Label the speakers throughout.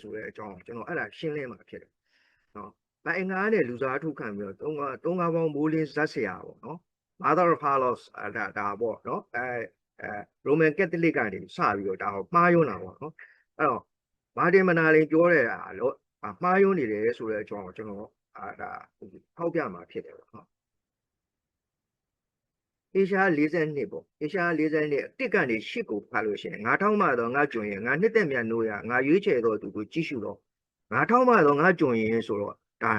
Speaker 1: ဆိုတဲ့အကြောင်းကျွန်တော်အဲ့ဒါရှင်းလင်းမှာဖြစ်တယ်နော်။ဘာအင်္ဂါနဲ့လူစားထုတ်ခံပြီးတော့သုံးကားပေါင်းမိုးလင်းဇက်ဆရာပေါ့နော်။ Mother of Harlots ဒါပေါ့နော်Roman Catholic ကနေစပြီးတော့ဒါကိုမှားယွင်းတာပေါ့နော်။အဲ့တော့မာတင်မနာလင်ပြောတဲ့လို့မှားယွင်းနေတယ်ဆိုတဲ့အကြောင်းကိုကျွန်တော်ဒါထောက်ပြမှာဖြစ်တယ်ပေါ့နော်။အေရှား42ပေါ့အေရှား42တစ်ကနေ8ကိုဖတ်လို့ရှိရင်ငါထောက်မှတော့ငါကြွရင်ငါနှစ်သက်မြတ်နိုးရငါရွေးချယ်တော့သူကိုကြည့်ရှုတော့ငါထောက်မှတော့ငါကြွရင်ဆိုတော့ဒါ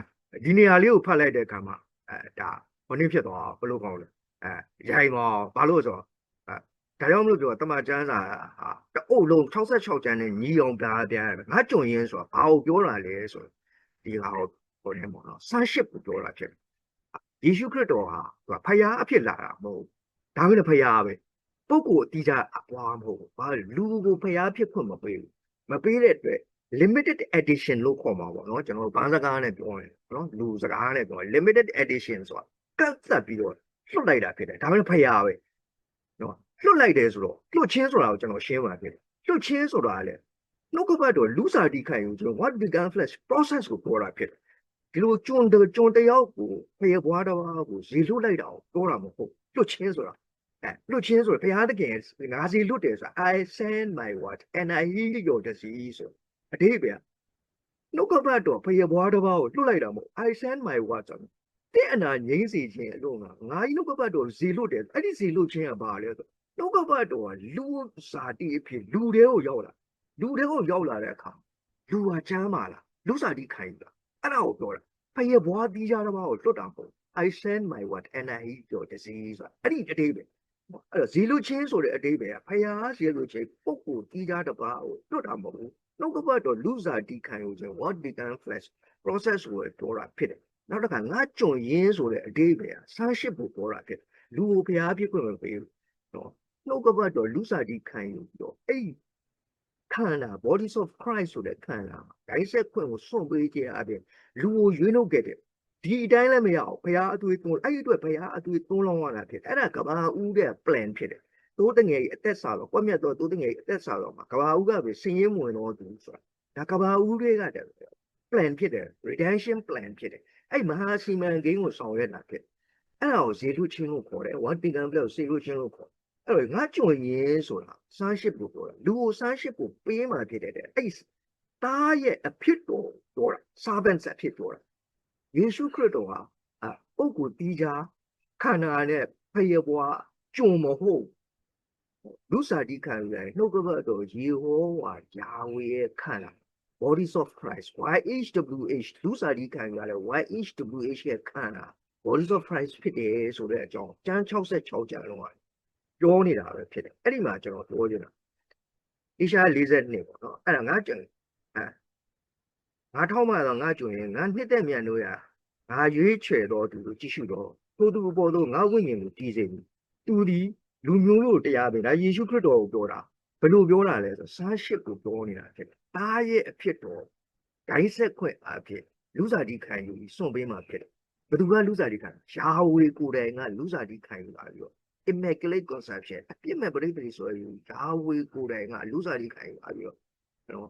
Speaker 1: ဒီနေရာလေးကိုဖတ်လိုက်တဲ့အခါမှာဒါဘယ်နည်းဖြစ်သွားဘလို့ကောင်းလဲရိုင်မောဘာလို့ဆိုတော့ဒါကြောင့်မလို့ပြောတမန်ကျမ်းစာဟာတအုပ်လုံး66ကျမ်းနဲ့ညီအောင်ပြရတယ်ငါကြွရင်ဆိုတာဘာကိုပြောတာလဲဆိုတော့ဒီဟာကိုဟိုတယ်ပေါ့နော်ဆန်းရှစ်ကိုပြောတာဖြစ်ယေရှုခရစ်တော်ဟာသူကဖယားအဖြစ်လာတာမဟုတ်ဒါပဲဖယားပဲပုဂ္ဂိုလ်အတိအကျအပွားမဟုတ်ဘာလူကိုဖယားဖြစ်ခွင့်မပေးဘူးမပေးတဲ့အတွက် limited edition လို့ခေါ်မှာပေါ့နော်ကျွန်တော်ဘာစကားနဲ့ပြောရင်နော်လူစကားနဲ့ပြော limited edition ဆိုတာကတ်သက်ပြီးတော့လွတ်လိုက်တာဖြစ်တယ်ဒါပဲဖယားပဲနော်လွတ်လိုက်တယ်ဆိုတော့လွတ်ချင်းဆိုတာကိုကျွန်တော်ရှင်းပါဖြစ်တယ်လွတ်ချင်းဆိုတာကလည်းနှုတ်ကပတ်တော်လူစားတိခိုင်ကိုကျွန်တော် what began flesh process ကိုပြောတာဖြစ်တယ်ဒီလိုကျွန်းတယောက်ကိုဖယေဘွားတစ်ပါးကိုရေလွတ်လိုက်တာကိုပြောတာမဟုတ်လွတ်ချင်းဆိုတာလွတ်ချင်းဆိုဘုရားတကယ်ငါစီလွတ်တယ်ဆိုတာ I send my word and I heal your disease ဆိုအတိပ္ပယ်နှုတ်ကပတ်တော်ဖယေဘွားတစ်ပါးကိုလွတ်လိုက်တာမဟုတ် I send my word ဆိုတဲ့အနာငြိမ်းစေခြင်းအလို့ငါကြီးနှုတ်ကပတ်တော်ဇေလွတ်တယ်အဲ့ဒီဇေလွတ်ခြင်းကဘာလဲဆိုနှုတ်ကပတ်တော်ကလူစားတိအဖြစ်လူတွေကိုရောက်လာလူတွေကိုရောက်လာတဲ့အခါလူဟာချမ်းပါလားလူစားတိခိုင်လားအဲ့ဒါကိုပြောတာဖယေဘွားတီးကြတစ်ပါးကိုလွတ်တာမဟုတ် I send my word and I heal your disease ဆိုတာအဲ့ဒီအတိပ္ပယ်အဲ့တော့ဇီလူချင်းဆိုတဲ့အတိပ္ပယ်ကဖယားဇီလူချင်းပုဂ္ဂိုလ်တီးကြတစ်ပါးကိုလွတ်တာမဟုတ်ဘူးနှုတ်ကပတ်တော်လူစားတိခိုင်ကိုခြင်း what began flesh process ကိုပြောတာဖြစ်တယ်နောက်တစ်ခါငါကြုံရင်းဆိုတဲ့အတိပ္ပယ်ကဆန်းရှစ်ဖို့ပြောတာဖြစ်တယ်လူကိုဖယားဖြစ်ခွင့်မပေးဘူးနော်နှုတ်ကပတ်တော်လူစားတိခိုင်ကိုပြောအဲ့ခန္ဓာ bodies of Christ ဆိုတဲ့ခန္ဓာဒိုင်းဆက်ခွင့်ကိုစွန့်ပေးခြင်းအပြင်လူကိုရွေးနှုတ်ခဲ့တယ်ဒီအတိုင်းလည်းမရအောင်ဘုရားအသွေးသွင်းအဲ့ဒီအတွက်ဘုရားအသွေးသွင်းလောင်းရတာဖြစ်အဲ့ဒါကဘာဦးတဲ့ plan ဖြစ်တယ်တိုးတငယ်အသက်စာတော့ကွက်မြတ်တော့တိုးတငယ်အသက်စာတော့မှာကဘာဦးကပဲစင်ရင်ဝင်တော့သူဆိုတာဒါကဘာဦးတွေကတည်းက plan ဖြစ်တယ် redemption plan ဖြစ်တယ်အဲ့မဟာစီမံကိန်းကိုဆောင်ရွက်တာဖြစ်အဲ့ဒါကိုဇေတုချင်းလို့ခေါ်တယ် one began blood ဇေတုချင်းလို့ခေါ်အဲ့တော့ငါကြွရင်ဆိုတာဆန်းရှစ်ကိုပြောတာလူကိုဆန်းရှစ်ကိုပေးမှဖြစ်တယ်အဲ့တားရဲ့အဖြစ်တော်ပြောတာ servant အဖြစ်ပြောတာယေရှုခရစ်တော်ဟာပုဂ္ဂိုလ်တီးခြားခန္ဓာနဲ့ဖယေဘွားကြုံမဟုတ်လူစားတိခံရနှုတ်ကပတ်တော်ယေဟောဝါယာဝေရဲ့ခန္ဓာ bodies of Christ YHWH လူစားတိခံရလဲ YHWH ရဲ့ခန္ဓာ bodies of Christ ဖြစ်တယ်ဆိုတဲ့အကြောင်းကျမ်း66ကျမ်းလုံးကပြောနေတာပဲဖြစ်တယ်အဲ့ဒီမှာကျွန်တော်ပြောချင်တာဣရှာ42ပေါ့နော်အဲ့ဒါငါကြံငါထောက်မှတော့ငါကြွရင်ငါနှစ်သက်မြတ်လို့ရငါရွေးချယ်တော်သူကိုကြည့်ရှုတော်ထိုသူပေါ်သို့ငါဝိညာဉ်ကိုတည်စေပြီသူဒီလူမျိုးတို့တရားပဲဒါယေရှုခရစ်တော်ကိုပြောတာဘယ်လိုပြောတာလဲဆိုဆန်းရှစ်ကိုပြောနေတာဖြစ်တယ်။ဒါရဲ့အဖြစ်တော်ဒိုင်းဆက်ခွင့်အဖြစ်လူစားတိခံယူပြီးစွန့်ပေးမှဖြစ်တယ်။ဘယ်သူကလူစားတိခံယာဝေကိုယ်တိုင်ကလူစားတိခံယူလာပြီးတော့ immaculate conception အပြည့်မဲ့ပရိသေဆိုရင်ယာဝေကိုယ်တိုင်ကလူစားတိခံယူလာပြီးတော့နော်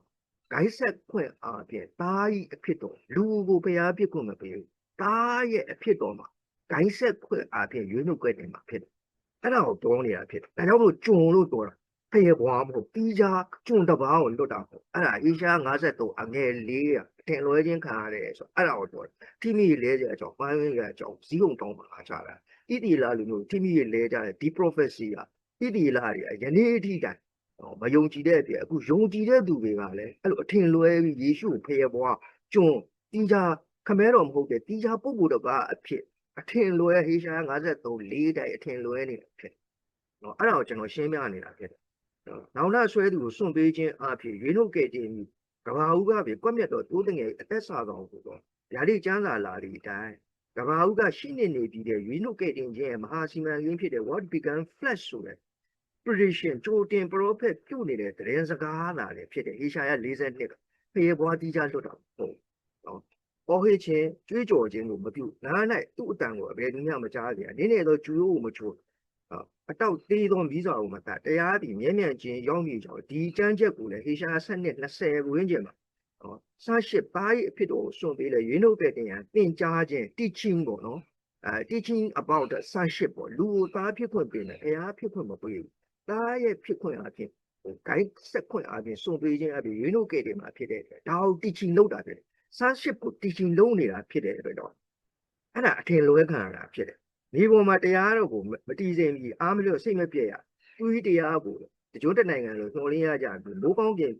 Speaker 1: ဒိုင်းဆက်ခွင့်အဖြစ်တားဤအဖြစ်တော်လူကိုဖျားဖြစ်ခွင့်မပေးဘူးတားရဲ့အဖြစ်တော်မှာဒိုင်းဆက်ခွင့်အဖြစ်ရွေးနှုတ်ခွင့်တယ်မှာဖြစ်တယ်အဲ့ဒါကိုပြောနေတာဖြစ်တယ်ဒါကြောင့်မို့ကျွန်လို့ပြောတာဖယေဘွားမဟုတ်တီးခြားကျွန်တစ်ပါးကိုလွတ်တာပေါ့အဲ့ဒါအေရှား53အငယ်4အထင်လွဲခြင်းခံရတယ်ဆိုအဲ့ဒါကိုပြောတယ်ထိမိလဲကြအကြောင်းပိုင်းရအကြောင်းဇီးုံတောင်းပါချတာဣတိလာလူမျိုးထိမိလဲကြတယ်ဒီ prophecy ကဣတိလာတွေယနေ့အထိတိုင်မယုံကြည်တဲ့အပြင်အခုယုံကြည်တဲ့သူတွေကလည်းအဲ့လိုအထင်လွဲပြီးယေရှုဖယေဘွားကျွန်တီးခြားခမဲတော်မဟုတ်တဲ့တီးခြားပုဂ္ဂိုလ်တစ်ပါးအဖြစ်အထင်လွဲဟေရှား53 4တိုင်အထင်လွဲနေတာဖြစ်နော်အဲ့ဒါကိုကျွန်တော်ရှင်းပြနေတာဖြစ်တယ်နောင်တဆွဲသူကိုစွန့်ပေးခြင်းအဖြစ်ရွေးနှုတ်ခဲ့ခြင်းကဘာဦးကပဲကွက်မြတ်တော်တိုးတငယ်အသက်စာဆောင်ကိုတော့ဓာတိကျမ်းစာလာသည့်အတိုင်းကဘာဦးကရှိနေပြီးတဲ့ရွေးနှုတ်ခဲ့ခြင်းမဟာစီမံကိန်းဖြစ်တဲ့ what began flesh ဆိုတဲ့ prediction ကြိုတင် prophet ပြုနေတဲ့သတင်းစကားလာတယ်ဖြစ်တယ်ဟေရှာယ42ကဖယေဘွားတီးခြားလွတ်တာဟုတ်နော်ပေါ်ဟေချင်းကြွေးကြော်ခြင်းကိုမပြုနား၌သူ့အတန်ကိုအဘယ်သူမှမကြားကြနည်းနည်းသောကျူရိုးကိုမချိုးအတောက်သေးသောမိစာကိုမတတရားသည်မြဲမြံခြင်းရောက်နေကြောင်းဒီကြမ်းချက်ကိုလည်းဟေရှာယ20ဝန်းကျင်မှာ Sonship သားရဲ့အဖြစ်တော်စွန့်ပေးလေရွေးနှုတ်တဲ့တင်သင်ကြားခြင်း teaching ပေါ့နော်teaching about the sonship ပေါ့လူကိုသားဖြစ်ခွင့်ပေးတယ်ဘုရားဖြစ်ခွင့်မပေးဘူးသားရဲ့ဖြစ်ခွင့်အပြင်guide ဆက်ခွင့်အပြင်စွန့်ပေးခြင်းအပြင်ရွေးနှုတ်ခဲ့တယ်မှာဖြစ်တဲ့အတွက်ဒါကို teaching လုပ်တာဖြစ်တယ် sonship ကို teaching လုပ်နေတာဖြစ်တဲ့အတွက်တော့အဲ့ဒါအထင်လွဲခံရတာဖြစ်တယ်ဒီပေါ်မှာတရားတော်ကိုမတည်စေမီအားမလျော့စိတ်မပြည့်ရသူကြီးတရားကိုတကြိုးတနိုင်ငံလို့ညှော်လင်းရကြပြီမိုးကောင်းပြင်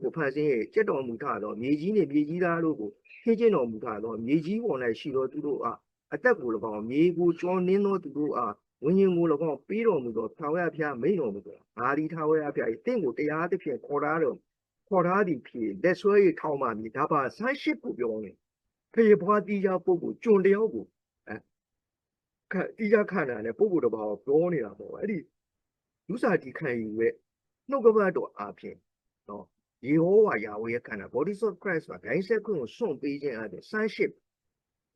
Speaker 1: ကိုဖန်ဆင်းရဲ့ကြက်တော်မူထတော့မြေကြီးနဲ့မြေကြီးသားတို့ကိုခင်းကျင်းတော်မူထတော့မြေကြီးပေါ်၌ရှိတော်သူတို့အားအသက်ကို၎င်းမြေကိုကျော်နင်းသောသူတို့အားဝိညာဉ်ကို၎င်းပြီးတော်မူသောထာဝရဘုရားမိန်တော်မူသောငါဒီထာဝရဘုရား၏တင့်ကိုတရားသဖြင့်ခေါ်ထားသည်ဖြစ်လက်ဆွဲ၏ထောင်းမှမြည်ဒါပါဆန်းရှစ်ကိုပြောနေဖေဘွားတီးကြပုဂ္ဂိုလ်ကျွန်တယောက်ကိုတီးကြခန္ဓာနဲ့ပုဂ္ဂိုလ်တစ်ပါးကိုပြောနေတာပေါ့အဲ့ဒီလူစားတီခံယူရဲ့နှုတ်ကပတ်တော်အားဖြင့်နော်ယေဟောဝါယာဝေရဲ့ခန္ဓာ body of Christ မှာဂိုင်းဆက်ခွင့်ကိုစွန့်ပေးခြင်းအပြင် sonship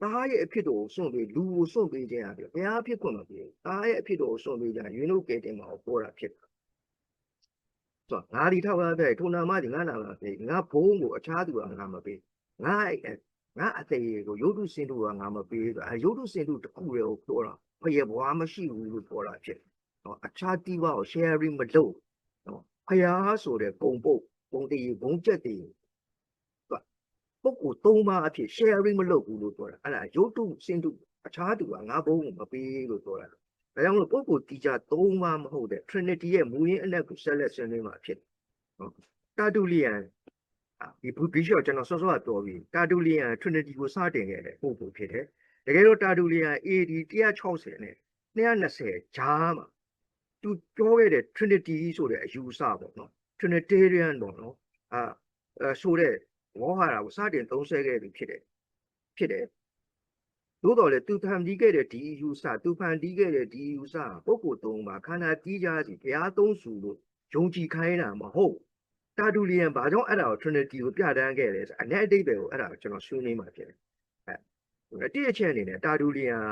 Speaker 1: သားရဲ့အဖြစ်တော်ကိုစွန့်ပေးလူကိုစွန့်ပေးခြင်းအပြင်ဘုရားဖြစ်ခွင့်မပေးသားရဲ့အဖြစ်တော်ကိုစွန့်ပေးခြင်းရွေးနှုတ်ကဲတင်မှာပေါ်တာဖြစ်တယ်ဆိုတော့ငါဒီထောက်ရတဲ့ထုံနာမဒီငါနာမှာပေးငါဘုံကိုအခြားသူကငါမပေးငါအသေးကိုရုပ်တုစင်တုကငါမပေးဆိုရုပ်တုစင်တုတစ်ခုတည်းကိုပြောတာဖယေဘွားမရှိဘူးလို့ပြောတာဖြစ်နော်အခြားတိဝါကို sharing မလုပ်နော်ဖယားဆိုတဲ့ပုံပုတ်ပုံတည်ဘုံချက်တည်ပုဂ္ဂိုလ်၃ပါးအဖြစ် sharing မလုပ်ဘူးလို့ပြောတာအဲ့ဒါရုပ်တုစင်တုအခြားသူကငါဘုံကိုမပေးလို့ပြောတာဒါကြောင့်မို့ပုဂ္ဂိုလ်တိကျ၃ပါးမဟုတ်တဲ့ Trinity ရဲ့မူရင်းအနက်ကိုဆက်လက်ဆွေးနွေးမှာဖြစ်နော်တာတူလီယန်ဒီဘီရှော့ကျွန်တော်စောစောကပြောပြီးတာတူလီယန် Trinity ကိုစတင်ခဲ့တဲ့ပုဂ္ဂိုလ်ဖြစ်တယ်တကယ်တော့တာတူလီယန် AD 160နဲ့220ဂျားမှာသူပြောခဲ့တဲ့ Trinity ဆိုတဲ့အယူအဆပေါ့နော် Trinitarian ပေါ့နော်ဆိုတဲ့ဝေါ်ဟာရာကိုစတင်သုံးစွဲခဲ့သူဖြစ်တယ်သို့တော်လည်းသူဖန်တီးခဲ့တဲ့ဒီယူဆသူဖန်တီးခဲ့တဲ့ဒီယူဆပုဂ္ဂိုလ်၃ပါးခန္ဓာတီးကြစီဘုရားသုံးစုလို့ယုံကြည်ခိုင်းတာမဟုတ်တာတူလီယန်ဘာကြောင့်အဲ့ဒါကို Trinity ကိုပြဋ္ဌာန်းခဲ့လဲဆိုအ내အတိတ်ပဲကိုအဲ့ဒါကိုကျွန်တော်ဆွေးနွေးမှာဖြစ်တယ်တိအချက်အနေနဲ့တာတူလီယန်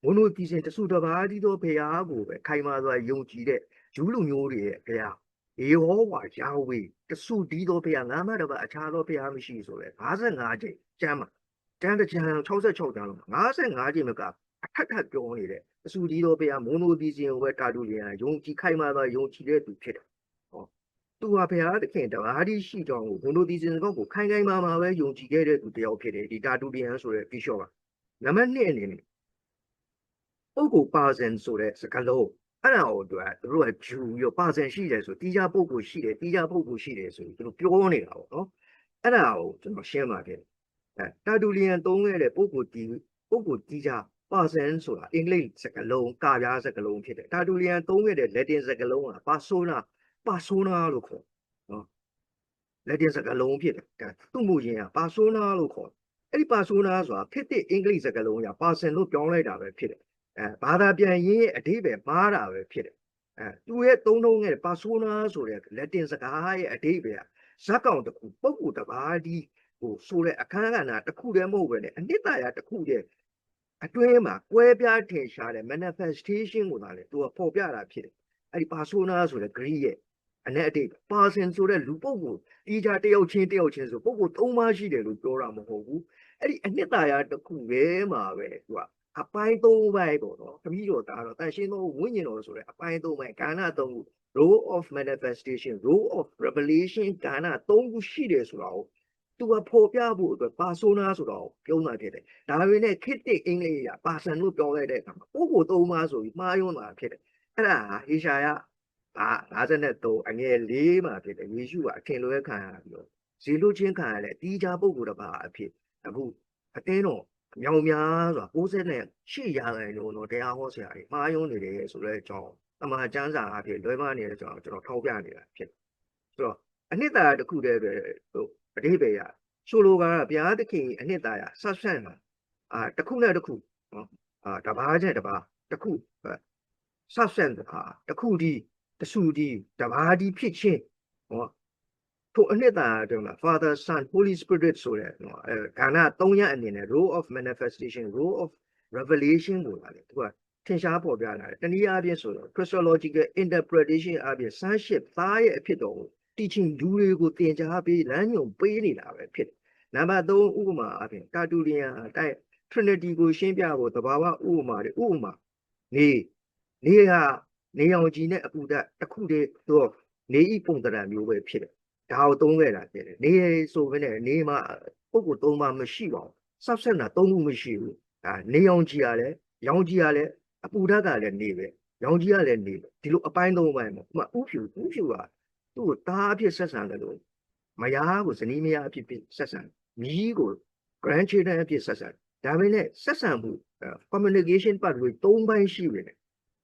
Speaker 1: မိုနိုတီစင်တဆူတပါးဒီတော့ဘုရားကိုပဲခိုင်မာစွာယုံကြည်တဲ့ဂျူးလူမျိုးတွေရဲ့ဘုရားယေဟောဝါယာဝေတဆူဒီတော့ဘုရားငါမှတပါအခြားသောဘုရားမရှိဆိုလဲ55ကျိန်ကျမ်းမှာတန်းတကြံ66ကျမ်းလုံး55ကျိန်မကအထက်ပြောနေတဲ့တဆူဒီတော့ဘုရားမိုနိုတီစင်ကိုပဲတာတူလီယန်ယုံကြည်ခိုင်မာစွာယုံကြည်တဲ့သူဖြစ်တယ်သူဟာဘုရားသခင်တပါးဒီရှိကြောင်းကိုဘုံတို့ဒီစင်ကောက်ကိုခိုင်မာပဲယုံကြည်ခဲ့တဲ့သူတယောက်ဖြစ်တယ်ဒီတာတူလီယန်ဆိုတဲ့ဘီရှော့ကနံပါတ်2အနေနဲ့ပုဂ္ဂိုလ်ပါဇန်ဆိုတဲ့စကားလုံးအဲ့ဒါကိုသူတို့ကဂျူရောပါဇန်ရှိတယ်ဆိုတီးခြားပုဂ္ဂိုလ်ရှိတယ်တီးခြားပုဂ္ဂိုလ်ရှိတယ်ဆိုပြီးသူတို့ပြောနေတာပေါ့နော်အဲ့ဒါကိုကျွန်တော်ရှင်းပါခဲ့တာတူလီယန်သုံးခဲ့တဲ့ပုဂ္ဂိုလ်တီးခြားပါဇန်ဆိုတာအင်္ဂလိပ်စကားလုံးကာပြားစကားလုံးဖြစ်တယ်တာတူလီယန်သုံးခဲ့တဲ့လက်တင်စကားလုံးကပါဆိုနာလို့ခေါ်နော်လက်တင်စကားလုံးဖြစ်တယ်သူ့မူရင်းကပါဆိုနာလို့ခေါ်အဲ့ဒီပါဆိုနာဆိုတာခေတ်သစ်အင်္ဂလိပ်စကားလုံးကပါဆန်လို့ပြောင်းလိုက်တာပဲဖြစ်တယ်ဘာသာပြန်ရင်းရဲ့အဓိပ္ပာယ်မှားတာပဲဖြစ်တယ်သူရဲ့သုံးနှုန်းခဲ့တဲ့ပါဆိုနာဆိုတဲ့လက်တင်စကားရဲ့အဓိပ္ပာယ်ဇက်ကောင်တစ်ခုပုဂ္ဂိုလ်တစ်ပါးဒီဟိုဆိုတဲ့အခန်းကဏ္ဍတစ်ခုတည်းမဟုတ်ပဲနဲ့အနှစ်သာရတစ်ခုတည်းအတွင်းမှာကွဲပြားထင်ရှားတဲ့ manifestation ကိုသာလေသူကပေါ်ပြတာဖြစ်တယ်အဲ့ဒီပါဆိုနာဆိုတဲ့ Greek ရဲ့အ내အတိတ်ပါစင်ဆိုတဲ့လူပုဂ္ဂိုလ်တီးခြားတယောက်ချင်းဆိုပုဂ္ဂိုလ်၃ပါးရှိတယ်လို့ပြောတာမဟုတ်ဘူးအဲ့ဒီအနှစ်သာရတစ်ခုပဲမှာပဲသူကအပိုင်း၃ပိုင်းပေါ့နော်ခမည်းတော်ဒါတော့တန်ရှင်းသောဝိညာဉ်တော်ဆိုတဲ့အပိုင်း၃ပိုင်းကာဏ၃ခု role of manifestation role of revelation ကာဏ၃ခုရှိတယ်ဆိုတာကိုသူကဖော်ပြဖို့အတွက်ပါဆိုနာဆိုတော့ပြောတာဖြစ်တယ်ဒါပေမဲ့ခေတ်သစ်အင်္ဂလိပ်ကပါဆန်လို့ပြောလိုက်တဲ့အခါမှာပုဂ္ဂိုလ်၃ပါးဆိုပြီးမှားယွင်းတာဖြစ်တယ်အဲ့ဒါဟေရှာယ53အငယ်4မှာဖြစ်တယ်ယေရှုကအထင်လွဲခံရပြီးတော့ဇေလွတ်ချင်းခံရတဲ့တီးခြားပုဂ္ဂိုလ်တစ်ပါးအဖြစ်အခုအတင်းတော့အမြောင်များဆိုတာ98ရာခိုင်နှုန်းတော့တရားဟောဆရာတွေမှားယွင်းနေတယ်ဆိုတဲ့အကြောင်းအမှန်ကျမ်းစာအဖြစ်လွဲမှားနေတဲ့အကြောင်းကျွန်တော်ထောက်ပြနေတာဖြစ်ဆိုတော့အနှစ်သာရတစ်ခုတည်းပဲဟိုအဓိပ္ပာယ်ရဆိုလိုကဘုရားသခင်အနှစ်သာရဆက်ဆံတာတစ်ခုနဲ့တစ်ခုနော်တပါးချက်တပါးတစ်ခုဆက်ဆံတာတစ်ခုဒီတဆူဒီတပါးဒီဖြစ်ချင်းဟောထိုအနှစ်သာရတုန်းက Father Son Holy Spirit ဆိုတဲ့နော်ကဏ္ဍ၃ရပ်အနေနဲ့ role of manifestation role of revelation ကိုလာတယ်သူကထင်ရှားပေါ်ပြလာတယ်တနည်းအားဖြင့်ဆိုတော့ Christological interpretation အားဖြင့် sonship သားရဲ့အဖြစ်တော်ကို teaching လူတွေကိုသင်ကြားပေးလမ်းညွှန်ပေးနေတာပဲဖြစ်တယ်နံပါတ်3ဥပမာအပြင်တာတူလီယန်အတိုင်း Trinity ကိုရှင်းပြဖို့သဘာဝဥပမာတွေဥပမာနေဟာနေအောင်ကြီးနဲ့အပူဓာတ်တစ်ခုတည်းတော့နေဤပုံသဏ္ဍာန်မျိုးပဲဖြစ်တယ်ဒါကိုသုံးခဲ့တာဖြစ်တယ်နေဆိုပဲနဲ့နေမှာပုဂ္ဂိုလ်3ပါးမရှိပါဘူး subset နာ3ခုမရှိဘူးနေအောင်ကြီးရလဲရောင်ကြီးရလဲအပူဓာတ်ကလည်းနေပဲရောင်ကြီးရလည်းနေပဲဒီလိုအပိုင်း3ပိုင်းမှာဥပမာဥဖြူကသူ့ကိုတားအဖြစ်ဆက်ဆံတယ်လို့မယားကိုဇနီးမယားအဖြစ်ဆက်ဆံမြီးကို grandchildren အဖြစ်ဆက်ဆံဒါပေမဲ့ဆက်ဆံမှု communication part တွေ3ပိုင်းရှိပြီလေ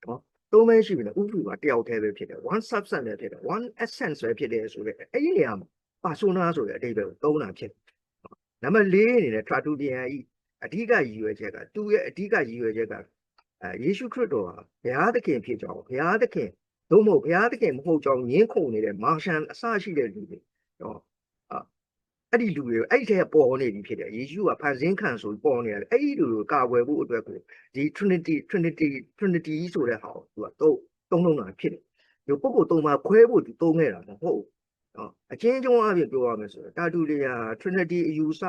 Speaker 1: နော်3ပိုင်းရှိပြီလေဥဖြူကတယောက်တည်းပဲဖြစ်တယ် one subset ပဲဖြစ်တယ် one essence ပဲဖြစ်တယ်ဆိုတော့အဲ့ဒီနေရာမှာ persona ဆိုတဲ့အဓိပ္ပာယ်ကိုသုံးတာဖြစ်နံပါတ်4အနေနဲ့ Tertullian ဤအဓိကရည်ရွယ်ချက်ကသူ့ရဲ့အဓိကရည်ရွယ်ချက်ကယေရှုခရစ်တော်ဟာဘုရားသခင်ဖြစ်ကြောင်းဘုရားသခင်သို့မဟုတ်ဘုရားသခင်မဟုတ်ကြောင်းညှင်းခုန်နေတဲ့မာရှန်အစရှိတဲ့လူတွေနော်အဲ့ဒီလူတွေအဲ့ဒီထဲပေါ်နေပြီဖြစ်တယ်ယေရှုကဖန်ဆင်းခံဆိုပေါ်နေတယ်အဲ့ဒီလူကိုကာကွယ်ဖို့အတွက်ကိုဒီ Trinity ဆိုတဲ့ဟာကိုသူကသုံးတာဖြစ်တယ်ဒီပုဂ္ဂိုလ်3ပါးခွဲဖို့သူသုံးခဲ့တာမဟုတ်ဘူးနော်အချင်းချင်းအပြင်ပြောရမယ်ဆိုတော့တာတူလီယာ Trinity အယူဆ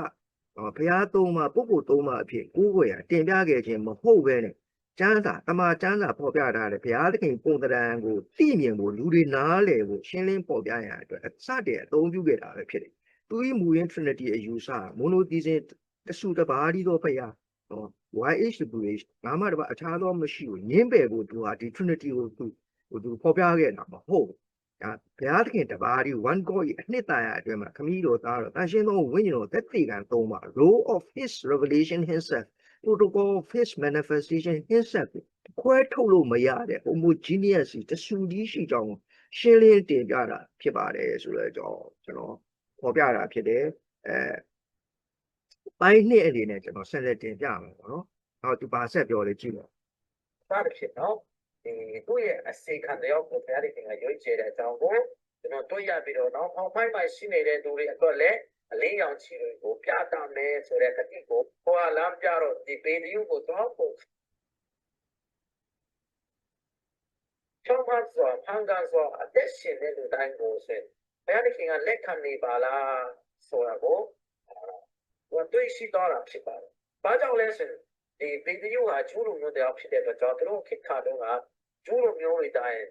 Speaker 1: ဘုရား3ပါးပုဂ္ဂိုလ်3ပါးအဖြစ်ကိုးကွယ်ရတင်ပြခဲ့ခြင်းမဟုတ်ပဲနဲ့ကျမ်းစာတမန်ကျမ်းစာဖော်ပြထားတဲ့ဘုရားသခင်ပုံသဏ္ဍာန်ကိုသိမြင်ဖို့လူတွေနားလည်ဖို့ရှင်းလင်းပေါ်ပြရတဲ့အတွက်စတဲ့အသုံးပြုခဲ့တာပဲဖြစ်တယ်သူ၏မူရင်း Trinity အယူဆ monotheism တဆူတပါးဒီတော့ဘုရားနော် YHWH ငါမှတပါအခြားသောမရှိဘူးညင်းပယ်ဖို့သူဟာဒီ Trinity ကိုသူဖော်ပြခဲ့တာမဟုတ်ဘူးဒါဘုရားသခင်တပါးဒီ one God ရဲ့အနှစ်သာရအတွင်းမှာခမည်းတော်သားတော်တန်ရှင်းသောဝိညာဉ်တော်သက်သေခံသုံးပါ role of his revelation himself protocol of his manifestation himself ခွဲထုတ်လို့မရတဲ့ homogeneous တဆူကြီးရှိကြောင်းရှင်းလင်းတင်ပြတာဖြစ်ပါတယ်ဆိုတော့ကျွန်တော်ဖော်ပြတာဖြစ်တယ်ပိုင်းနှစ်အနေနဲ့ကျွန်တော်ဆက်လက်တင်ပြမှာပေါ့နော်နောက်သူပါဆက်ပြောလေကြည့်လို့
Speaker 2: စသဖြင့်နော်ဒီသူ့ရဲ့အစေခံတရားကိုဘုရားသခင်ကရွေးချယ်တဲ့အကြောင်းကိုကျွန်တော်တွေ့ရပြီးတော့နောက်အောက်ပိုင်းမှာရှိနေတဲ့သူတွေအတွက်လည်းအလင်းရောင်ခြည်တွေကိုပြသမယ်ဆိုတဲ့ကတိကိုဟောလာပြတော့ဒီပေဒီယုကိုတော့ပို့ကျောင်းမှာဆိုဟန်ကန်ဆိုအသက်ရှင်တဲ့လူတိုင်းကိုဆိုဘုရားသခင်ကလက်ခံနေပါလားဆိုတာကိုတွေ့ရှိတော့တာဖြစ်ပါတယ်။ဘာကြောင့်လဲဆိုရင်ဒီပေတရုဟာကျူးလူမျိုးတရားဖြစ်တဲ့အတွက်ကြောင့်သူတို့ခေတ်ခါတုန်းကကျူးလူမျိုးတွေတိုင်း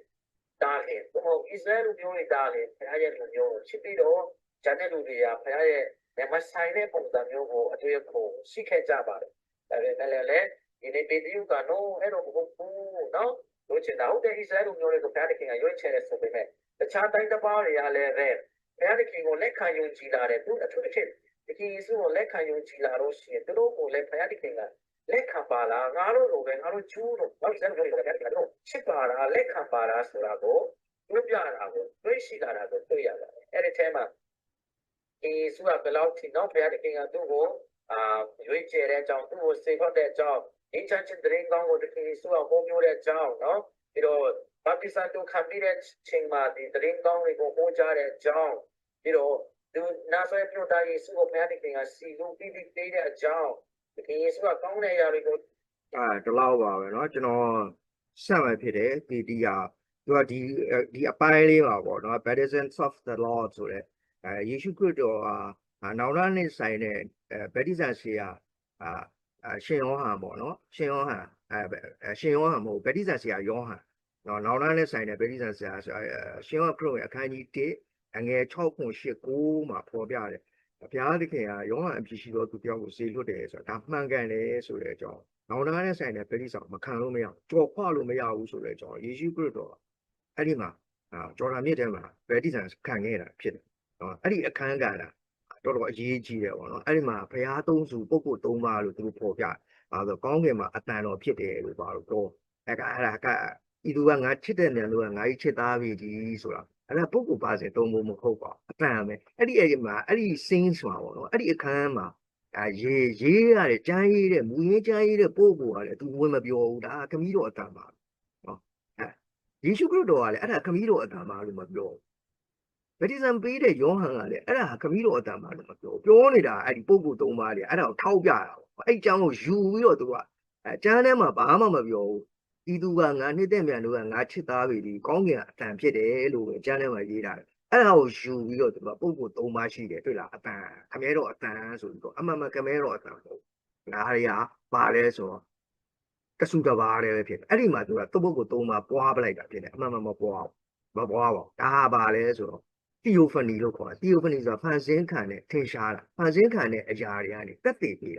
Speaker 2: တားတယ်။ဘုံဣသရေလမျိုးတွေတားတယ်။ဘုရားရဲ့လူမျိုးကိုချစ်ပြီးတော့ဂျန်တဲ့လူတွေကဘုရားရဲ့မဆိုင်တဲ့ပုံစံမျိုးကိုအတွေ့အကြုံရှိခဲ့ကြပါတယ်။ဒါပေမဲ့လည်းဒီနေ့ပေတရုကတော့အဲ့လိုမဟုတ်ဘူးနော်။တို့ချင်တာဟုတ်တဲ့ဣသရေလမျိုးတွေကိုဘုရားသခင်ကရွေးချယ်တယ်ဆိုပေမဲ့တခြားတိုင်းတစ်ပါးတွေကလည်းဘုရားသခင်ကိုလက်ခံယုံကြည်လာတယ်သူအထူးသဖြင့်ဒီယေရှုကိုလက်ခံယုံကြည်လာလို့ရှိရင်သူတို့ကိုလည်းဘုရားသခင်ကလက်ခံပါလားငါတို့လိုပဲငါတို့ကျူးလို့ဘာလို့လဲဘုရားသခင်ကတော့ချစ်ပါလားလက်ခံပါလားဆိုတာကိုပြောပြတာကိုတွေးရှိလာတာကိုတွေ့ရပါတယ်အဲ့ဒီထဲမှာယေရှုကဘယ်လောက်ထိတော့ဘုရားသခင်ကသူ့ကိုရွေးချယ်တဲ့အကြောင်းသူ့ကိုစေဖို့တဲ့အကြောင်းအချမ်းချင်းတရင်ကောင်းကိုတခင်ယေရှုကဟောပြောတဲ့အကြောင်းနော်ပြီးတော့ဘာကိစ္စတို့ခံပြီးတဲ့ချိန်မှာဒီတရင်ကောင်းတွေကိုဟောကြားတဲ့အကြောင်းပြီးတော့သူနာဆွဲပြုတာယေရှုကိုဘုရားသခင်ကစီလို့ပြီးပေးတဲ့အကြောင်းဒီယေရှုကကောင်းတဲ့အရာတွေကို
Speaker 1: ဒီလောက်ပါပဲเนาะကျွန်တော်ဆက်မှဖြစ်တယ်ဒီဟာသူကဒီအပိုင်းလေးပါပေါ့เนาะ baptism of the Lord ဆိုတဲ့ယေရှုခရစ်တော်ဟာနောင်တနဲ့ဆိုင်တဲ့ဗတ္တိဇံဆရာရှင်ယောဟန်ပေါ့เนาะရှင်ယောဟန်မဟုတ်ဗတ္တိဇံဆရာယောဟန်နောင်တနဲ့ဆိုင်တဲ့ဗတ္တိဇံဆရာရှင်ယောဟန်ခရစ်ရဲ့အခန်းကြီး1အငယ်6:8-9မှာဖော်ပြတယ်ဘုရားသခင်ကယောဟန်အဖြစ်ရှိသောသူတယောက်ကိုစေလွှတ်တယ်ဆိုတာဒါမှန်ကန်တယ်ဆိုတဲ့အကြောင်းနောင်တနဲ့ဆိုင်တဲ့ဗတ္တိဇံမခံလို့မရကြော်ခွလို့မရဘူးဆိုတဲ့အကြောင်းယေရှုခရစ်တော်အဲ့ဒီမှာဂျော်ဒန်မြစ်ထဲမှာဗတ္တိဇံခံခဲ့တာဖြစ်တယ်အဲ့ဒီအခန်းကဏ္ဍတော်တော်အရေးကြီးတယ်ပေါ့နော်အဲ့ဒီမှာဘုရားသုံးစုပုဂ္ဂိုလ်3ပါးလို့သူတို့ဖော်ပြဆိုကောင်းကင်မှာအတန်တော်ဖြစ်တယ်လို့ပါတော့အဲ့ဒါကဤသူကငါချစ်တဲ့မြန်လို့ကငါကြီးချစ်သားပြီကြီးဆိုတာအဲ့ဒါပုဂ္ဂိုလ်ပါစေသုံးဖို့မဟုတ်ပါအတန်ပဲအဲ့ဒီမှာအဲ့ဒီ scene ဆိုတာပေါ့နော်အဲ့ဒီအခန်းမှာရေးရတယ်ကြမ်းရေးတဲ့မူရင်းကြမ်းရေးတဲ့ပုဂ္ဂိုလ်ကလည်းသူဝင်မပြောဘူးဒါခမည်းတော်အတန်ပါနော်ယေရှုခရစ်တော်ကလည်းအဲ့ဒါခမည်းတော်အတန်ပါလို့မပြောဗတ္တိဇံပေးတဲ့ယောဟန်ကလည်းအဲ့ဒါခမည်းတော်အတန်ပါလို့မပြောနေတာအဲ့ဒီပုဂ္ဂိုလ်3ပါးလေအဲ့ဒါကိုထောက်ပြတာပေါ့အဲ့အကြောင်းကိုယူပြီးတော့သူကကျမ်းထဲမှာဘာမှမပြောဘူးဤသူကငါနှစ်သက်မြန်လို့ကငါချစ်သားပြီဒီကောင်းကင်အတန်ဖြစ်တယ်လို့ပဲကျမ်းထဲမှာရေးထားတယ် အဲ့ဒါကိုယူပြီးတော့သူကပုံကို3ပါးရှိတယ်တွေ့လားအတန်ခမဲတော့အတန်ဆိုပြီးတော့အမှန်မှန်ခမဲတော့အတန်ပေါ့ဒါတွေကပါလဲဆိုတော့တဆူတပါးလည်းပဲဖြစ်တယ်အဲ့ဒီမှာသူကတုပ်ပုတ်ကို3ပါးပွားပလိုက်တာဖြစ်တယ်အမှန်မှန်မပွားဘူးမပွားပါဘူးဒါဟာပါလဲဆိုတော့တီယိုဖနီလို့ခေါ်တယ်တီယိုဖနီဆိုတာဖန်ဆင်းခံတဲ့ထင်ရှားတာဖန်ဆင်းခံတဲ့အရာတွေကနေတက်တည်ပြီး